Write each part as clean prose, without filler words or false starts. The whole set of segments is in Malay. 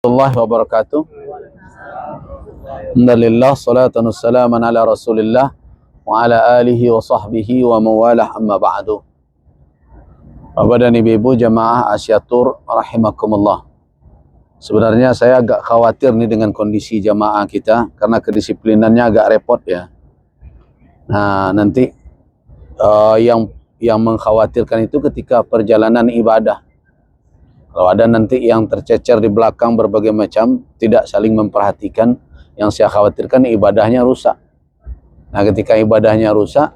warahmatullahi wabarakatuh. Alhamdulillah, salatan wassalaman ala rasulillah wa ala alihi wa sahbihi wa mawalah, amma ba'du. Bapak dan ibu-ibu jamaah Asyatur rahimakumullah. Sebenarnya saya agak khawatir nih dengan kondisi jamaah kita, karena kedisiplinannya agak repot ya. Nah, nanti yang mengkhawatirkan itu ketika perjalanan ibadah. Kalau ada nanti yang tercecer di belakang berbagai macam, tidak saling memperhatikan, yang saya khawatirkan ibadahnya rusak. Nah, ketika ibadahnya rusak,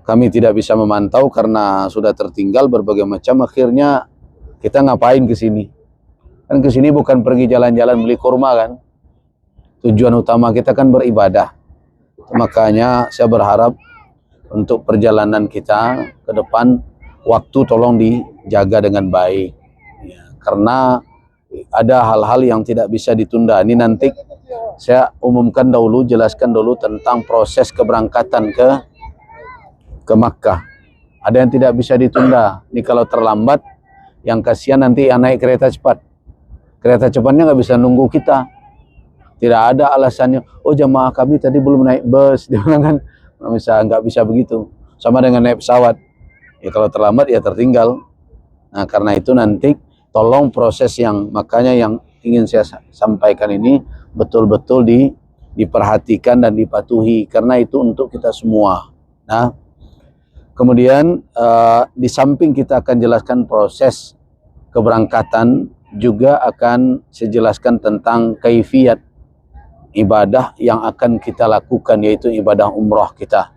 kami tidak bisa memantau karena sudah tertinggal berbagai macam, akhirnya kita ngapain ke sini? Kan ke sini bukan pergi jalan-jalan beli kurma kan? Tujuan utama kita kan beribadah. Makanya saya berharap untuk perjalanan kita ke depan, waktu tolong dijaga dengan baik. Ya, karena ada hal-hal yang tidak bisa ditunda. Ini nanti saya umumkan dahulu, jelaskan dulu tentang proses keberangkatan ke Makkah. Ada yang tidak bisa ditunda. Ini kalau terlambat, yang kasihan nanti yang naik kereta cepat. Kereta cepatnya nggak bisa nunggu kita. Tidak ada alasannya, oh jamaah kami tadi belum naik bus. Dia bilang kan, nggak bisa begitu. Sama dengan naik pesawat. Ya kalau terlambat ya tertinggal. Nah karena itu nanti tolong proses makanya yang ingin saya sampaikan ini betul-betul diperhatikan dan dipatuhi. Karena itu untuk kita semua. Nah kemudian di samping kita akan jelaskan proses keberangkatan, juga akan saya jelaskan tentang kaifiyat ibadah yang akan kita lakukan, yaitu ibadah umrah kita.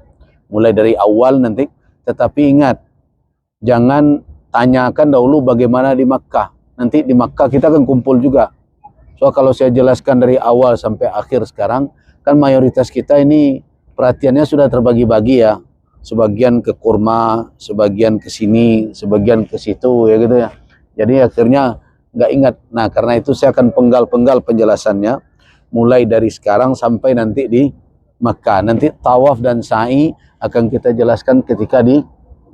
Mulai dari awal nanti, tetapi ingat, jangan tanyakan dahulu bagaimana di Makkah. Nanti di Makkah kita akan kumpul juga. So kalau saya jelaskan dari awal sampai akhir sekarang, kan mayoritas kita ini perhatiannya sudah terbagi-bagi ya. Sebagian ke kurma, sebagian ke sini, sebagian ke situ ya gitu ya. Jadi akhirnya nggak ingat. Nah karena itu saya akan penggal-penggal penjelasannya mulai dari sekarang sampai nanti di Makkah. Nanti tawaf dan sa'i akan kita jelaskan ketika di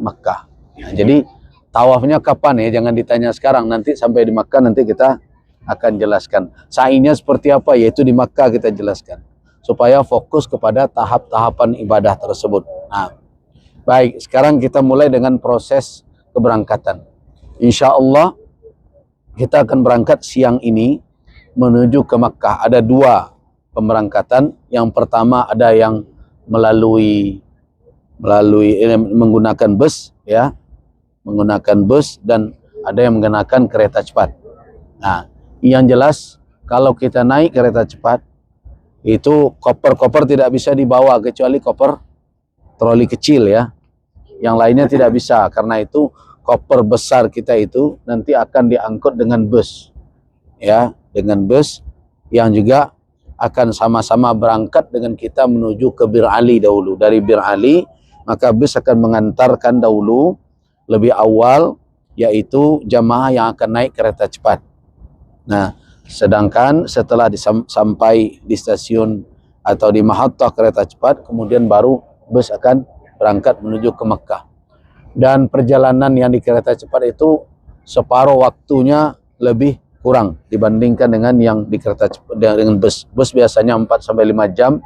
Makkah. Ya, jadi tawafnya kapan ya, jangan ditanya sekarang, nanti sampai di Makkah nanti kita akan jelaskan. Sa'inya seperti apa, yaitu di Makkah kita jelaskan, supaya fokus kepada tahap-tahapan ibadah tersebut. Nah baik, sekarang kita mulai dengan proses keberangkatan. Insya Allah kita akan berangkat siang ini menuju ke Makkah. Ada dua pemberangkatan. Yang pertama ada yang melalui menggunakan bus ya, menggunakan bus, dan ada yang menggunakan kereta cepat. Nah, yang jelas kalau kita naik kereta cepat itu koper-koper tidak bisa dibawa kecuali koper troli kecil ya. Yang lainnya tidak bisa, karena itu koper besar kita itu nanti akan diangkut dengan bus ya, dengan bus yang juga akan sama-sama berangkat dengan kita menuju ke Bir Ali dahulu. Dari Bir Ali maka bus akan mengantarkan dahulu lebih awal, yaitu jamaah yang akan naik kereta cepat. Nah sedangkan setelah sampai di stasiun atau di mahattah kereta cepat, kemudian baru bus akan berangkat menuju ke Makkah. Dan perjalanan yang di kereta cepat itu separuh waktunya lebih kurang dibandingkan dengan yang di kereta cepat dengan bus. Bus biasanya 4-5 jam,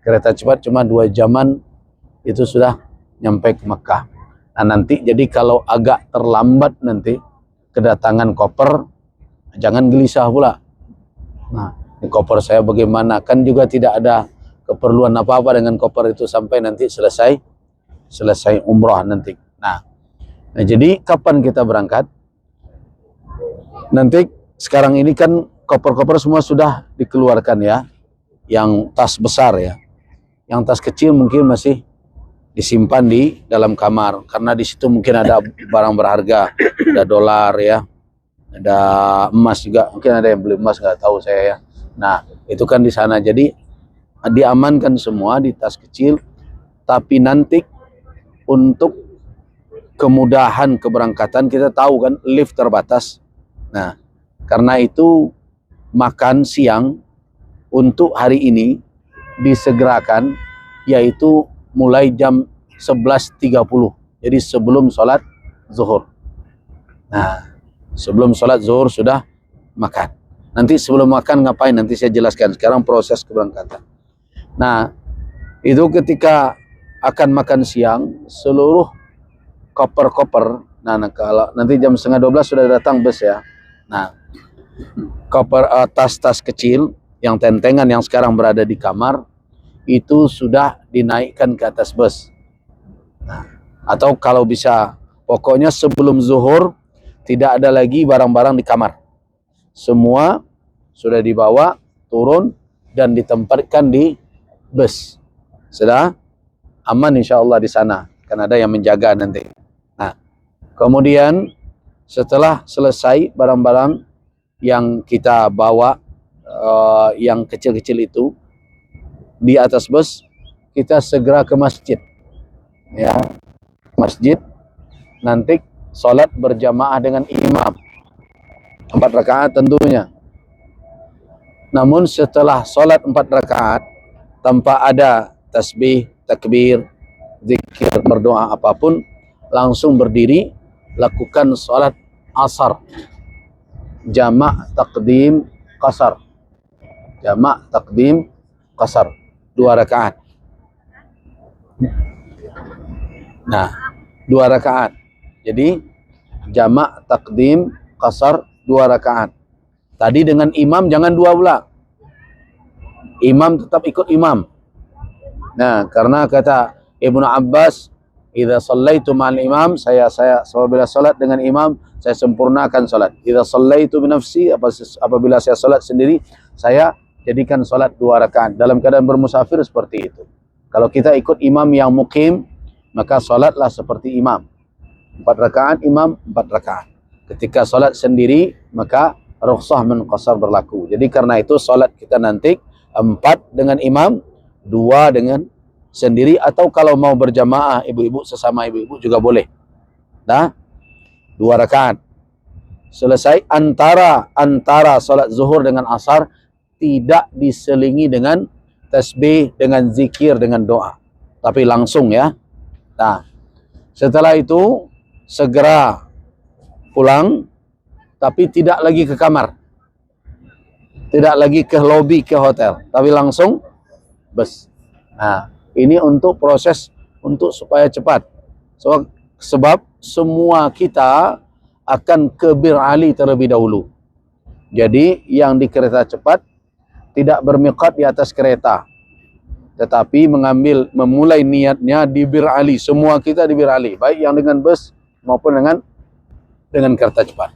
kereta cepat cuma 2 jaman itu sudah nyampe ke Makkah. Nah nanti jadi kalau agak terlambat nanti kedatangan koper, jangan gelisah pula. Nah ini koper saya bagaimana, kan juga tidak ada keperluan apa-apa dengan koper itu sampai nanti selesai umrah nanti. Nah jadi kapan kita berangkat? Nanti sekarang ini kan koper-koper semua sudah dikeluarkan ya, yang tas besar ya. Yang tas kecil mungkin masih disimpan di dalam kamar, karena di situ mungkin ada barang berharga, ada dolar ya, ada emas juga, mungkin ada yang beli emas, nggak tahu saya ya. Nah itu kan di sana, jadi diamankan semua di tas kecil. Tapi nanti untuk kemudahan keberangkatan, kita tahu kan lift terbatas. Nah karena itu makan siang untuk hari ini disegerakan, yaitu mulai jam 11.30. Jadi sebelum sholat zuhur. Nah sebelum sholat zuhur sudah makan. Nanti sebelum makan ngapain? Nanti saya jelaskan. Sekarang proses keberangkatan. Nah, itu ketika akan makan siang, seluruh koper-koper, nah kalau nanti jam 11:30 sudah datang bus ya. Nah, koper tas-tas kecil yang tentengan yang sekarang berada di kamar itu sudah dinaikkan ke atas bus. Nah, atau kalau bisa, pokoknya sebelum zuhur tidak ada lagi barang-barang di kamar. Semua sudah dibawa, turun, dan ditempatkan di bus. Sudah aman insya Allah di sana. Kan ada yang menjaga nanti. Nah, kemudian setelah selesai barang-barang yang kita bawa, yang kecil-kecil itu, di atas bus, kita segera ke masjid. Ya, masjid, nanti sholat berjamaah dengan imam. 4 rakaat tentunya. Namun setelah sholat 4 rakaat, tanpa ada tasbih, takbir, zikir, berdoa apapun, langsung berdiri, lakukan sholat asar. Jamak takdim qasar. Jamak takdim qasar. 2 rakaat. Nah, 2 rakaat. Jadi, jamak takdim qasar 2 rakaat. Tadi dengan imam jangan 2 pula. Imam tetap ikut imam. Nah, karena kata Ibnu Abbas, "Idza shallaitu ma'al imam", saya apabila salat dengan imam, saya sempurnakan salat. "Idza shallaitu bi nafsi", apabila saya salat sendiri, saya jadikan salat 2 rakaat. Dalam keadaan bermusafir seperti itu. Kalau kita ikut imam yang mukim, maka salatlah seperti imam. 4 rakaat imam, 4 rakaat. Ketika salat sendiri, maka rukhsah min qasar berlaku. Jadi karena itu salat kita nanti 4 dengan imam, 2 dengan sendiri, atau kalau mau berjamaah ibu-ibu sesama ibu-ibu juga boleh. Nah, 2 rakaat. Selesai, antara salat zuhur dengan asar tidak diselingi dengan tasbih, dengan zikir, dengan doa. Tapi langsung ya. Nah, setelah itu segera pulang, tapi tidak lagi ke kamar. Tidak lagi ke lobi ke hotel, tapi langsung bus. Nah, ini untuk proses untuk supaya cepat. Sebab semua kita akan ke Bir Ali terlebih dahulu. Jadi yang di kereta cepat tidak bermiqat di atas kereta, tetapi memulai niatnya di Bir Ali. Semua kita di Bir Ali, baik yang dengan bus maupun dengan kereta cepat.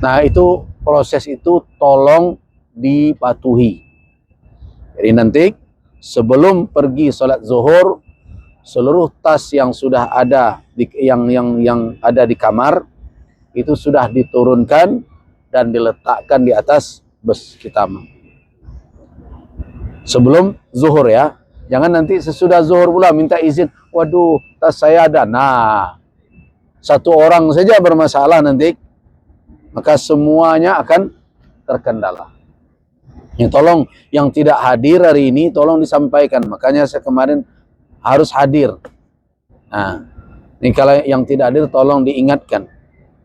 Nah, itu proses itu tolong dipatuhi. Jadi nanti sebelum pergi sholat zuhur, seluruh tas yang sudah ada yang ada di kamar itu sudah diturunkan dan diletakkan di atas bus kita. Sebelum zuhur ya. Jangan nanti sesudah zuhur pula minta izin. Waduh, tas saya ada. Nah, 1 orang saja bermasalah nanti, maka semuanya akan terkendala. Ya, tolong yang tidak hadir hari ini tolong disampaikan. Makanya saya kemarin harus hadir. Nah, ini kalau yang tidak hadir tolong diingatkan.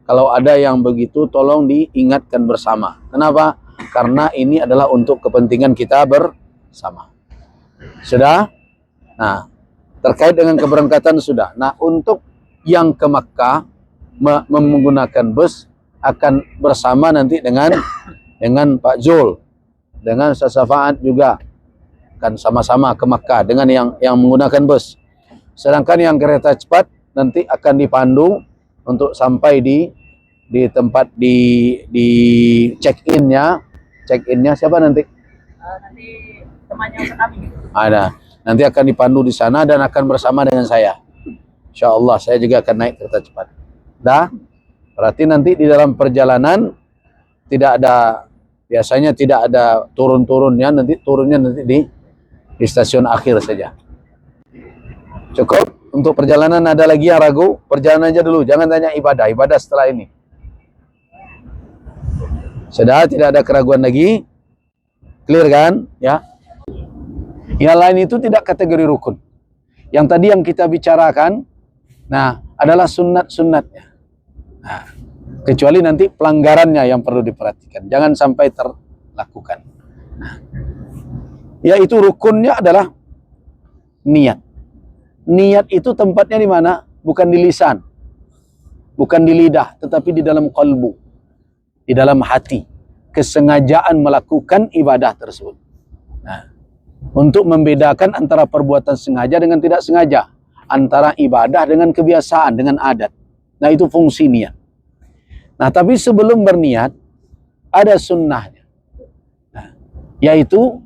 Kalau ada yang begitu tolong diingatkan bersama. Kenapa? Karena ini adalah untuk kepentingan kita bersama. Sudah? Nah, terkait dengan keberangkatan sudah. Nah, untuk yang ke Makkah menggunakan bus akan bersama nanti dengan Pak Zul, dengan Sasafaat juga akan sama-sama ke Makkah dengan yang menggunakan bus. Sedangkan yang kereta cepat nanti akan dipandu untuk sampai di tempat di check-innya siapa nanti? Nanti temannya kami. Ada. Nanti akan dipandu di sana dan akan bersama dengan saya. Insyaallah saya juga akan naik kereta cepat. Dah? Berarti nanti di dalam perjalanan biasanya tidak ada turun-turunnya, nanti turunnya nanti di stasiun akhir saja. Cukup? Untuk perjalanan ada lagi yang ragu? Perjalanan aja dulu, jangan tanya ibadah setelah ini. Sudah, tidak ada keraguan lagi? Clear kan? Ya. Yang lain itu tidak kategori rukun. Yang tadi yang kita bicarakan, nah, adalah sunnat-sunnatnya. Nah, Kecuali nanti pelanggarannya yang perlu diperhatikan. Jangan sampai terlakukan. Nah, yaitu rukunnya adalah niat. Niat itu tempatnya di mana? Bukan di lisan, bukan di lidah, tetapi di dalam qalbu, di dalam hati. Kesengajaan melakukan ibadah tersebut. Nah, untuk membedakan antara perbuatan sengaja dengan tidak sengaja, antara ibadah dengan kebiasaan, dengan adat. Nah, itu fungsi niat. Nah, tapi sebelum berniat, ada sunnahnya. Nah, yaitu,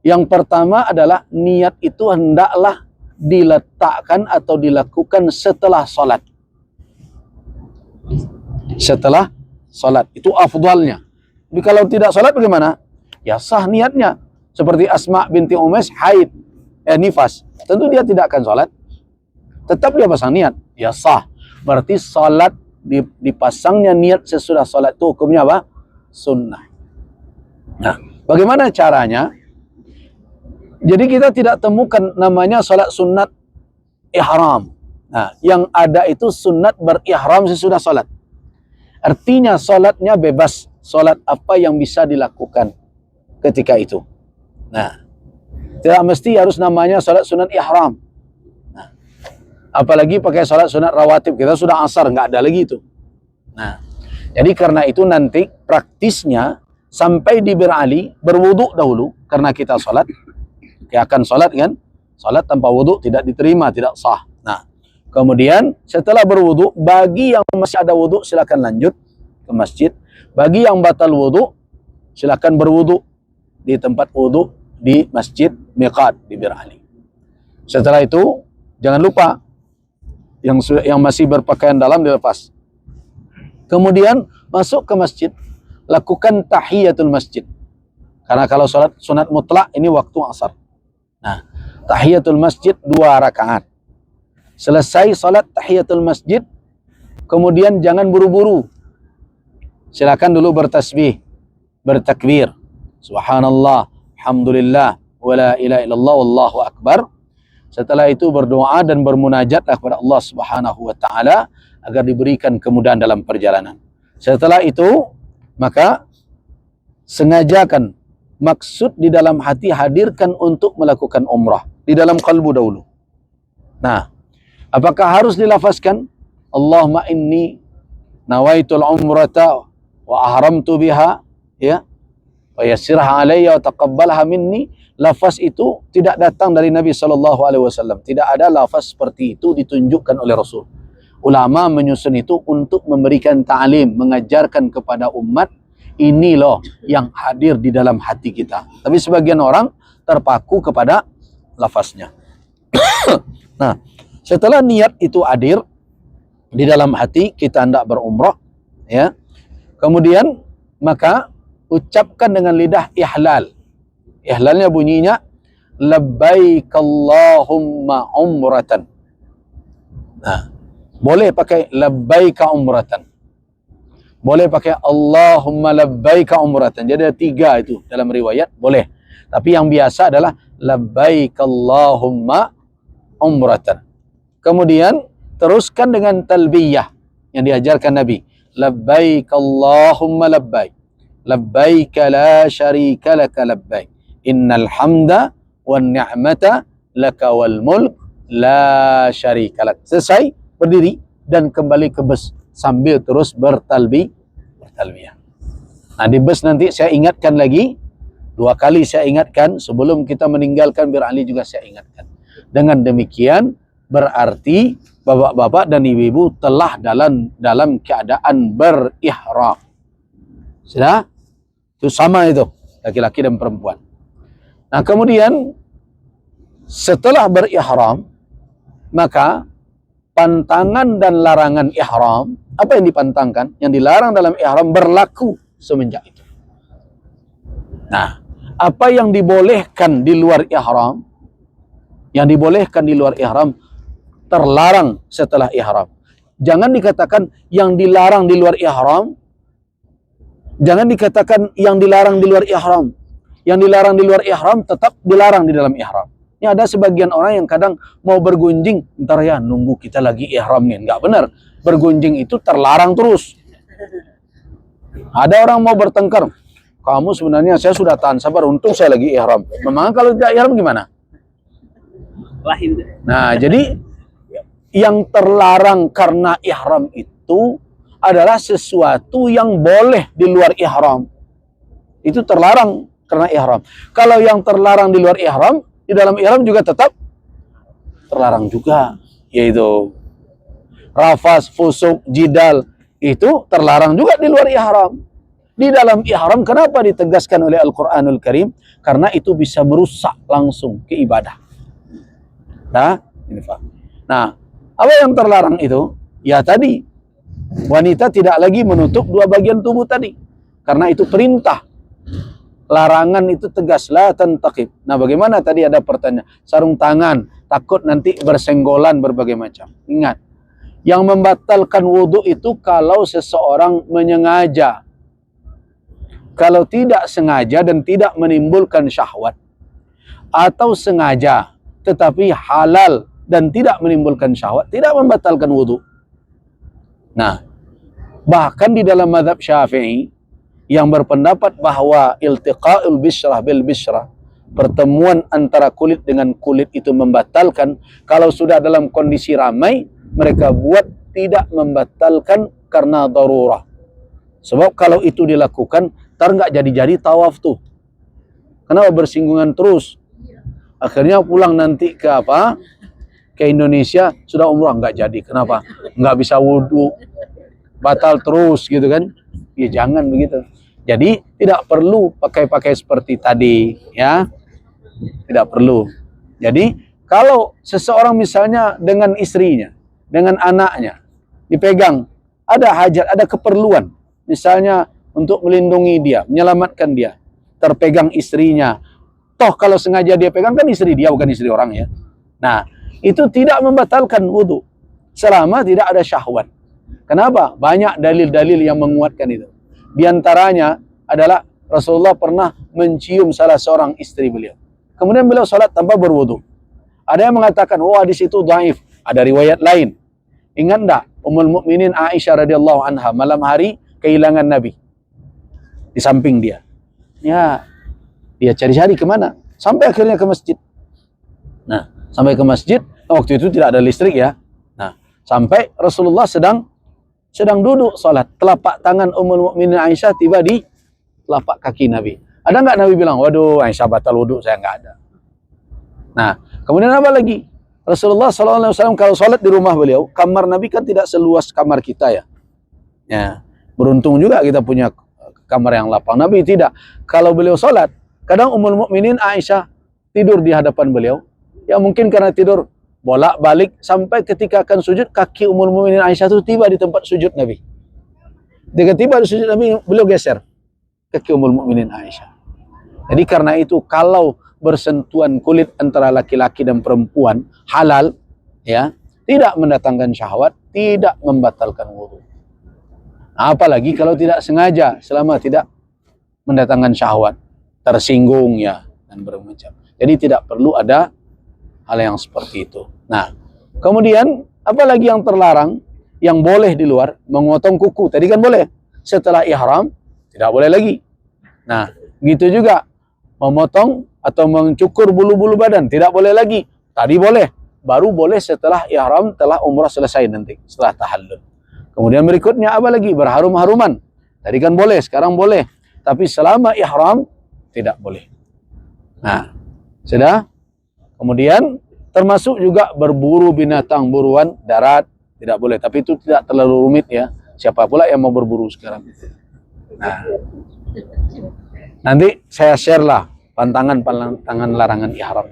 yang pertama adalah niat itu hendaklah diletakkan atau dilakukan setelah salat. Setelah salat, itu afdalnya. Jadi kalau tidak salat bagaimana? Ya sah niatnya. Seperti Asma binti Umais haid, nifas. Tentu dia tidak akan salat. Tetap dia pasang niat. Ya sah. Berarti salat, dipasangnya niat sesudah salat itu hukumnya apa? Sunnah. Nah, bagaimana caranya? Jadi kita tidak temukan namanya salat sunat ihram. Nah, yang ada itu sunat berihram sesudah salat. Artinya salatnya bebas. Salat apa yang bisa dilakukan ketika itu. Nah, tidak mesti harus namanya salat sunat ihram. Nah, apalagi pakai salat sunat rawatib, kita sudah asar, nggak ada lagi itu. Nah, jadi karena itu nanti praktisnya sampai di Bir Ali berwuduk dahulu karena kita salat. Ya akan salat kan? Salat tanpa wuduk tidak diterima, tidak sah. Nah, kemudian setelah berwuduk, bagi yang masih ada wuduk silakan lanjut ke masjid. Bagi yang batal wuduk, silakan berwuduk di tempat wuduk di masjid Miqat di Bir Ali. Setelah itu, jangan lupa yang masih berpakaian dalam dilepas. Kemudian masuk ke masjid, lakukan tahiyatul masjid. Karena kalau salat sunat mutlak ini waktu asar. Nah, tahiyatul masjid 2 rakaat. Selesai salat tahiyatul masjid, kemudian jangan buru-buru. Silakan dulu bertasbih, bertakbir. Subhanallah, alhamdulillah, wala ilaha illallah, wallahu akbar. Setelah itu berdoa dan bermunajat kepada Allah Subhanahu wa taala agar diberikan kemudahan dalam perjalanan. Setelah itu, maka sengajakan maksud di dalam hati, hadirkan untuk melakukan umrah di dalam kalbu dahulu. Nah, apakah harus dilafazkan Allahumma inni nawaitul umrata wa ahramtu biha, ya, wa yassirha alayya wa taqabbalha minni? Lafaz itu tidak datang dari Nabi SAW. Tidak ada lafaz seperti itu ditunjukkan oleh Rasul. Ulama menyusun itu untuk memberikan ta'lim, mengajarkan kepada umat, ini loh yang hadir di dalam hati kita. Tapi sebagian orang terpaku kepada lafaznya. Nah, setelah niat itu hadir di dalam hati, kita hendak berumrah, ya. Kemudian maka ucapkan dengan lidah ihlal. Ihlalnya bunyinya labbaik Allahumma umratan. Nah, boleh pakai labbaika umratan. Boleh pakai Allahumma labbaika umratan. Jadi ada 3 itu dalam riwayat, boleh. Tapi yang biasa adalah labbaika Allahumma umratan. Kemudian teruskan dengan talbiyah yang diajarkan Nabi. Labbaik Allahumma labbaik. Labbaik la syarika laka labbaik. Innal hamda wan ni'mata laka wal mulk la syarika lak. Selesai, berdiri dan kembali ke bus sambil terus bertalbiyah. Nah, di bus nanti saya ingatkan lagi 2 kali, saya ingatkan sebelum kita meninggalkan Bir Ali juga saya ingatkan. Dengan demikian berarti bapak-bapak dan ibu-ibu telah dalam keadaan berihram. Sudah? Itu sama itu, laki-laki dan perempuan. Nah, kemudian setelah berihram, maka pantangan dan larangan ihram, apa yang dipantangkan, yang dilarang dalam ihram berlaku semenjak itu. Nah, apa yang dibolehkan di luar ihram, yang dibolehkan di luar ihram terlarang setelah ihram. Jangan dikatakan yang dilarang di luar ihram. Jangan dikatakan yang dilarang di luar ihram. Yang dilarang di luar ihram tetap dilarang di dalam ihram. Ini ada sebagian orang yang kadang mau bergunjing, ntar ya nunggu kita lagi ihram nih. Enggak benar. Bergunjing itu terlarang terus. Ada orang mau bertengkar, kamu sebenarnya saya sudah tahan sabar, untung saya lagi ihram. Memang kalau tidak ihram gimana? Lain. Nah, jadi yang terlarang karena ihram itu adalah sesuatu yang boleh di luar ihram. Itu terlarang karena ihram. Kalau yang terlarang di luar ihram, di dalam ihram juga tetap terlarang juga, yaitu rafas, fusuk, jidal, itu terlarang juga di luar ihram. Di dalam ihram kenapa ditegaskan oleh Al-Qur'anul Karim? Karena itu bisa merusak langsung ke ibadah. Nah, ini Pak. Nah, apa yang terlarang itu? Ya tadi, wanita tidak lagi menutup dua bagian tubuh tadi. Karena itu perintah. Larangan itu tegas, la tantaqib. Nah, bagaimana tadi ada pertanyaan? Sarung tangan, takut nanti bersenggolan berbagai macam. Ingat, yang membatalkan wudhu itu kalau seseorang menyengaja. Kalau tidak sengaja dan tidak menimbulkan syahwat, atau sengaja tetapi halal dan tidak menimbulkan syahwat, tidak membatalkan wudhu. Nah, bahkan di dalam mazhab Syafi'i yang berpendapat bahwa iltiqa'ul bisyrah bil bisyrah, pertemuan antara kulit dengan kulit itu membatalkan, kalau sudah dalam kondisi ramai, mereka buat tidak membatalkan karena darurah. Sebab kalau itu dilakukan, ntar nggak jadi-jadi tawaf tuh. Kenapa bersinggungan terus? Akhirnya pulang nanti ke apa? Ke Indonesia sudah umrah nggak jadi. Kenapa? Nggak bisa wudhu, batal terus gitu kan? Ya jangan begitu. Jadi tidak perlu pakai seperti tadi, ya. Tidak perlu. Jadi kalau seseorang misalnya dengan istrinya, dengan anaknya dipegang, ada hajat, ada keperluan, misalnya untuk melindungi dia, menyelamatkan dia, terpegang istrinya. Toh kalau sengaja dia pegang kan istri dia, bukan istri orang ya. Nah, itu tidak membatalkan wudhu selama tidak ada syahwat. Kenapa? Banyak dalil-dalil yang menguatkan itu. Di antaranya adalah Rasulullah pernah mencium salah seorang istri beliau. Kemudian beliau salat tanpa berwudhu. Ada yang mengatakan, oh hadis itu dhaif. Ada riwayat lain. Ingat enggak? Ummul Mukminin Aisyah radhiyallahu anha malam hari kehilangan Nabi di samping dia. Ya, dia cari-cari kemana? Sampai akhirnya ke masjid. Nah, sampai ke masjid, waktu itu tidak ada listrik ya. Nah, sampai Rasulullah sedang duduk salat. Telapak tangan Ummul Mukminin Aisyah tiba di telapak kaki Nabi. Ada nggak Nabi bilang, waduh Aisyah batal wudhu? Saya nggak ada. Nah, kemudian apa lagi? Rasulullah SAW kalau salat di rumah beliau, kamar Nabi kan tidak seluas kamar kita ya. Ya, beruntung juga kita punya kamar yang lapang. Nabi tidak. Kalau beliau salat, kadang Ummul Mukminin Aisyah tidur di hadapan beliau. Ya mungkin karena tidur bolak-balik sampai ketika akan sujud, kaki Ummul Mukminin Aisyah itu tiba di tempat sujud Nabi. Ketika tiba di sujud Nabi, beliau geser kaki Ummul Mukminin Aisyah. Jadi karena itu kalau bersentuhan kulit antara laki-laki dan perempuan halal, ya, tidak mendatangkan syahwat, tidak membatalkan wudhu. Apalagi kalau tidak sengaja, selama tidak mendatangkan syahwat, tersinggung ya, dan bermacam. Jadi tidak perlu ada hal yang seperti itu. Nah, kemudian apalagi yang terlarang, yang boleh di luar, memotong kuku. Tadi kan boleh. Setelah ihram, tidak boleh lagi. Nah, gitu juga memotong atau mencukur bulu-bulu badan, tidak boleh lagi. Tadi boleh, baru boleh setelah ihram, telah umrah selesai nanti, setelah tahallul. Kemudian berikutnya apa lagi? Berharum-haruman. Tadi kan boleh, sekarang boleh. Tapi selama ihram, tidak boleh. Nah, sudah. Kemudian termasuk juga berburu binatang buruan darat, tidak boleh. Tapi itu tidak terlalu rumit ya. Siapa pula yang mau berburu sekarang? Nah, nanti saya share lah pantangan larangan ihram.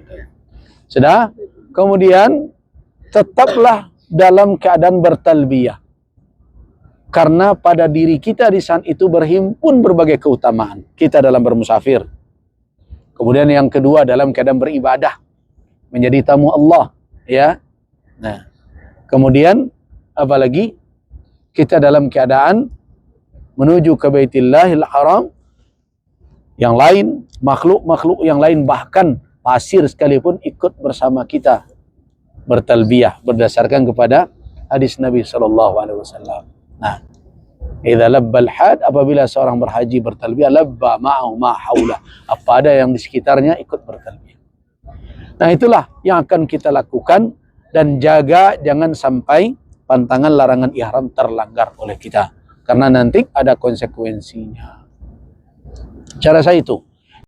Sudah. Kemudian tetaplah dalam keadaan bertalbiyah. Karena pada diri kita di saat itu berhimpun berbagai keutamaan. Kita dalam bermusafir. Kemudian yang kedua dalam keadaan beribadah. Menjadi tamu Allah. Ya. Nah. Kemudian apalagi kita dalam keadaan menuju ke Baitillahil Haram. Yang lain, makhluk-makhluk yang lain, bahkan pasir sekalipun ikut bersama kita bertalbiyah berdasarkan kepada hadis Nabi SAW. Nah, Idza labbal had, apabila seorang berhaji bertalbiyah, labba ma'ahu ma haula. Apa ada yang di sekitarnya ikut bertalbiyah. Nah, itulah yang akan kita lakukan, dan jaga jangan sampai pantangan larangan ihram terlanggar oleh kita, karena nanti ada konsekuensinya. Cara saya itu.